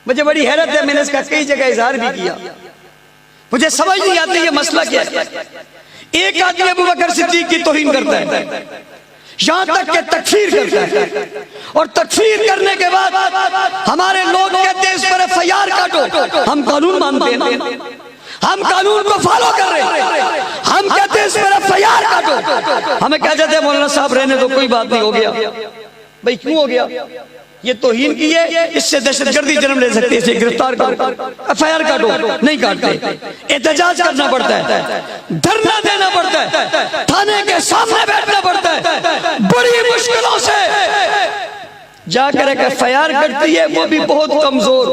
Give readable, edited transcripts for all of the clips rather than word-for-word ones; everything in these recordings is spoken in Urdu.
مجھے بڑی حیرت ہے، میں نے اس کا کئی جگہ اظہار بھی کیا، مجھے سمجھ نہیں آتی یہ مسئلہ کیا ہے۔ ایک آدمی ابو بکر صدیق کی توہین کرتا ہے، یہاں تک کہ تکفیر کرتا ہے، اور تکفیر کرنے کے بعد ہمارے لوگ کہتے ہیں اس پر FIR کاٹو۔ ہم قانون مانتے ہیں، ہم قانون کو فالو کر رہے ہیں، ہم کہتے ہیں اس پر FIR کاٹو۔ ہمیں کہہ جاتے ہیں مولانا صاحب رہنے دو، کوئی بات نہیں، ہو گیا۔ بھئی کیوں ہو گیا؟ یہ توہین کی ہے، اس سے دہشت گردی جنم لے سکتی ہے، اسے گرفتار کرو، FIR کاٹو، نہیں کاٹتے، احتجاج کرنا پڑتا ہے، دھرنا دینا پڑتا ہے، تھانے کے سامنے بیٹھنا پڑتا ہے، بڑی مشکلوں سے جا کر ایک FIR کرتی ہے، وہ بھی بہت کمزور۔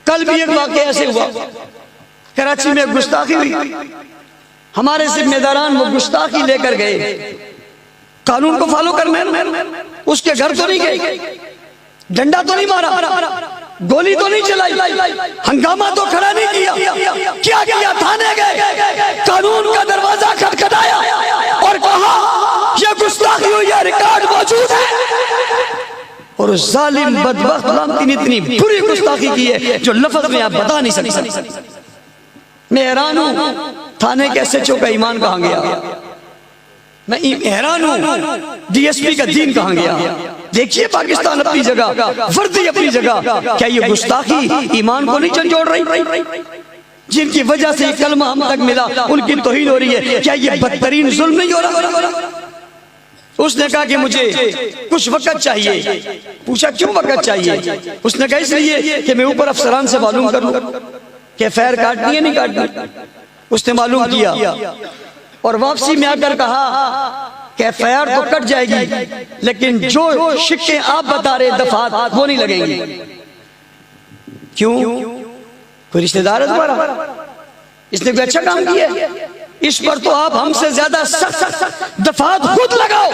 کل بھی ایک واقعہ ایسے ہوا، کراچی میں گستاخی ہوئی، ہمارے ذمہ داران وہ گستاخی لے کر گئے، قانون کو فالو کرنا ہے، اس کے گھر تو نہیں گئے، ڈنڈا تو نہیں مارا، گولی تو نہیں چلائی، ہنگامہ تو کھڑا نہیں کیا، کیا کیا؟ تھانے گئے، قانون کا دروازہ کھٹکھٹایا اور کہا یہ گستاخی ہوئی ہے، ریکارڈ موجود ہے۔ اور اس ظالم بدبخت لعنتی نے اتنی بری گستاخی کی ہے جو لفظ میں آپ بتا نہیں سکتے۔ میں حیران ہوں تھانے کے SHO کا ایمان کہاں گیا، میں حیران ہوں DSP کا دین کہاں گیا۔ دیکھیے پاکستان اپنی جگہ، وردی اپنی جگہ، کیا یہ گستاخی ایمان کو نہیں جھنجھوڑ رہی؟ جن کی وجہ سے یہ کلمہ ہم تک ملا ان کی توہین ہو رہی ہے، کیا یہ بدترین ظلم نہیں ہو رہا؟ اس نے کہا کہ مجھے کچھ وقت چاہیے۔ پوچھا کیوں وقت چاہیے؟ اس نے کہا اس لیے کہ میں اوپر افسران سے معلوم کروں کہ FIR کاٹنی ہے نہیں کاٹنی۔ اس نے معلوم کیا اور واپسی میں آ کر کہا کہ FIR تو کٹ جائے گی، لیکن جو شکیں آپ بتا رہے دفعات وہ نہیں لگیں گی۔ کیوں؟ کوئی رشتہ دار ہے تمہارا؟ اس نے کوئی اچھا کام کیا ہے؟ اس پر تو آپ ہم سے زیادہ سخت دفعات خود لگاؤ،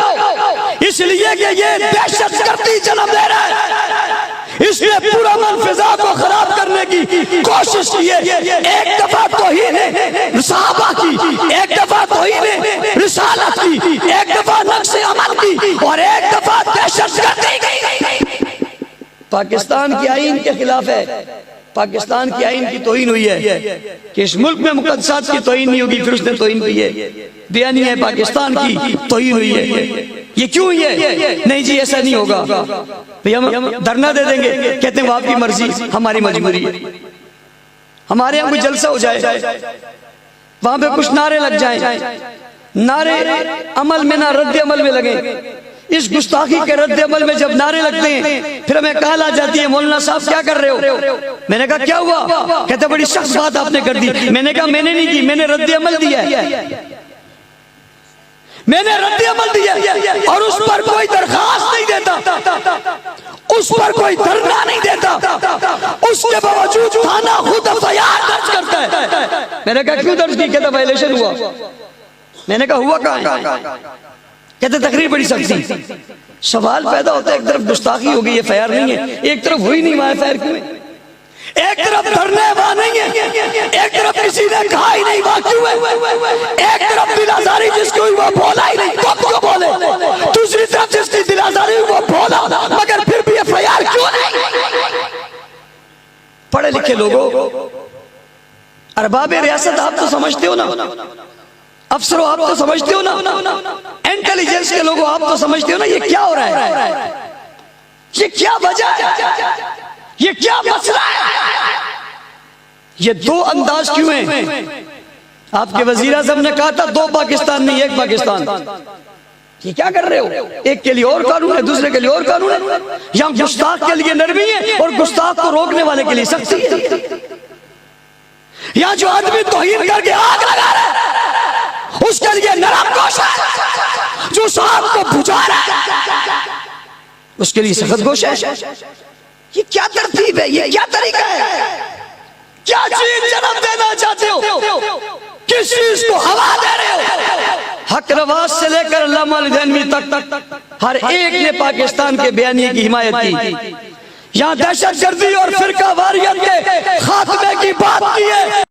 اس لیے کہ یہ دہشت گردی جنم لے رہا ہے، اس نے پورا من فضا کو خراب کرنے کی کوشش کی ہے۔ ایک دفعہ توہین صحابہ کی، ایک دفعہ توہین رسالت کی، ایک دفعہ نقص عمل کی، اور ایک دفعہ دہشت گردی کی۔ پاکستان کی آئین کے خلاف ہے، پاکستان کی آئین کی توہین ہوئی ہے کہ اس ملک میں مقدسات کی توہین نہیں ہوگی، پھر اس نے توہین کی ہے۔ بیانی ہے پاکستان کی توہین ہوئی ہے، یہ کیوں ہوئی ہے؟ نہیں جی ایسا نہیں ہوگا، ہم دھرنا دے دیں گے، کہتے ہیں وہ آپ کی مرضی، ہماری مجبوری ہے۔ ہمارے یہاں کوئی جلسہ ہو جائے، وہاں پہ کچھ نعرے لگ جائیں، نعرے عمل میں نہ رد عمل میں لگیں۔ اس گستاخی کے رد عمل میں جب نعرے لگتے ہیں پھر ہمیں کال آ جاتی ہے مولانا صاحب کیا کر رہے ہو؟ میں نے کہا کیا ہوا؟ کہتے بڑی سخت بات آپ نے کر دی۔ میں نے کہا میں نے نہیں کی، میں نے رد عمل دیا ہے، میں نے رد عمل دیا اور اس پر کوئی درخواست نہیں دیتا، اس پر کوئی دھرنا نہیں دیتا، اس کے باوجود تھانہ خود FIR درج کرتا ہے۔ میں نے کہا کیوں درج کی؟ کہتا وائلیشن ہوا۔ میں نے کہا ہوا کہاں ہے؟ کہتے تقریر بڑی سختی۔ سوال پیدا ہوتا ہے ایک طرف گستاخی ہو گئی ہے FIR نہیں ہے، ایک طرف ہوئی نہیں وہاں FIR کیوں ہے؟ ایک طرف دھرنے وہاں نہیں ہے، ایک طرف کسی نے کہا ہی نہیں وہاں کیوں ہے؟ ایک طرف دل آزاری جس کی ہوئی وہ بولا ہی نہیں، خود کو بولے، دوسری طرف جس کی دل آزاری ہوئی وہ بولا مگر پھر بھی FIR کیوں نہیں؟ پڑھے لکھے لوگوں، ارباب ریاست آپ تو سمجھتے ہو نا، افسروں آپ تو سمجھتے ہو نا، انٹیلیجنس کے لوگوں آپ تو سمجھتے ہو نا یہ کیا ہو رہا ہے، یہ کیا وجہ ہے، یہ کیا مسئلہ ہے، یہ دو انداز کیوں ہیں؟ آپ کے وزیر اعظم نے کہا تھا دو پاکستان نہیں ایک پاکستان۔ یہ کیا کر رہے ہو؟ ایک کے لیے اور قانون ہے، دوسرے کے لیے اور قانون ہے۔ یہاں گستاخ کے لیے نرمی ہے اور گستاخ کو روکنے والے کے لیے سختی ہے۔ یہاں جو آدمی توہین کر کے آگ لگا رہا ہے اس کے لیے نرم گوش ہے، جو صاحب کو بجھا رہا ہے اس کے لیے سخت گوش ہے۔ یہ کیا ترتیب ہے؟ یہ کیا طریقہ ہے؟ کیا چیز جنم دینا چاہتے ہو؟ کس چیز کو ہوا دے رہے ہو؟ حق نواز سے لے کر علامہ الدینوی تک ہر ایک نے پاکستان کے بیانیے کی حمایت کی۔ یہاں دہشت گردی اور فرقہ واریت کے خاتمے کی بات کی ہے،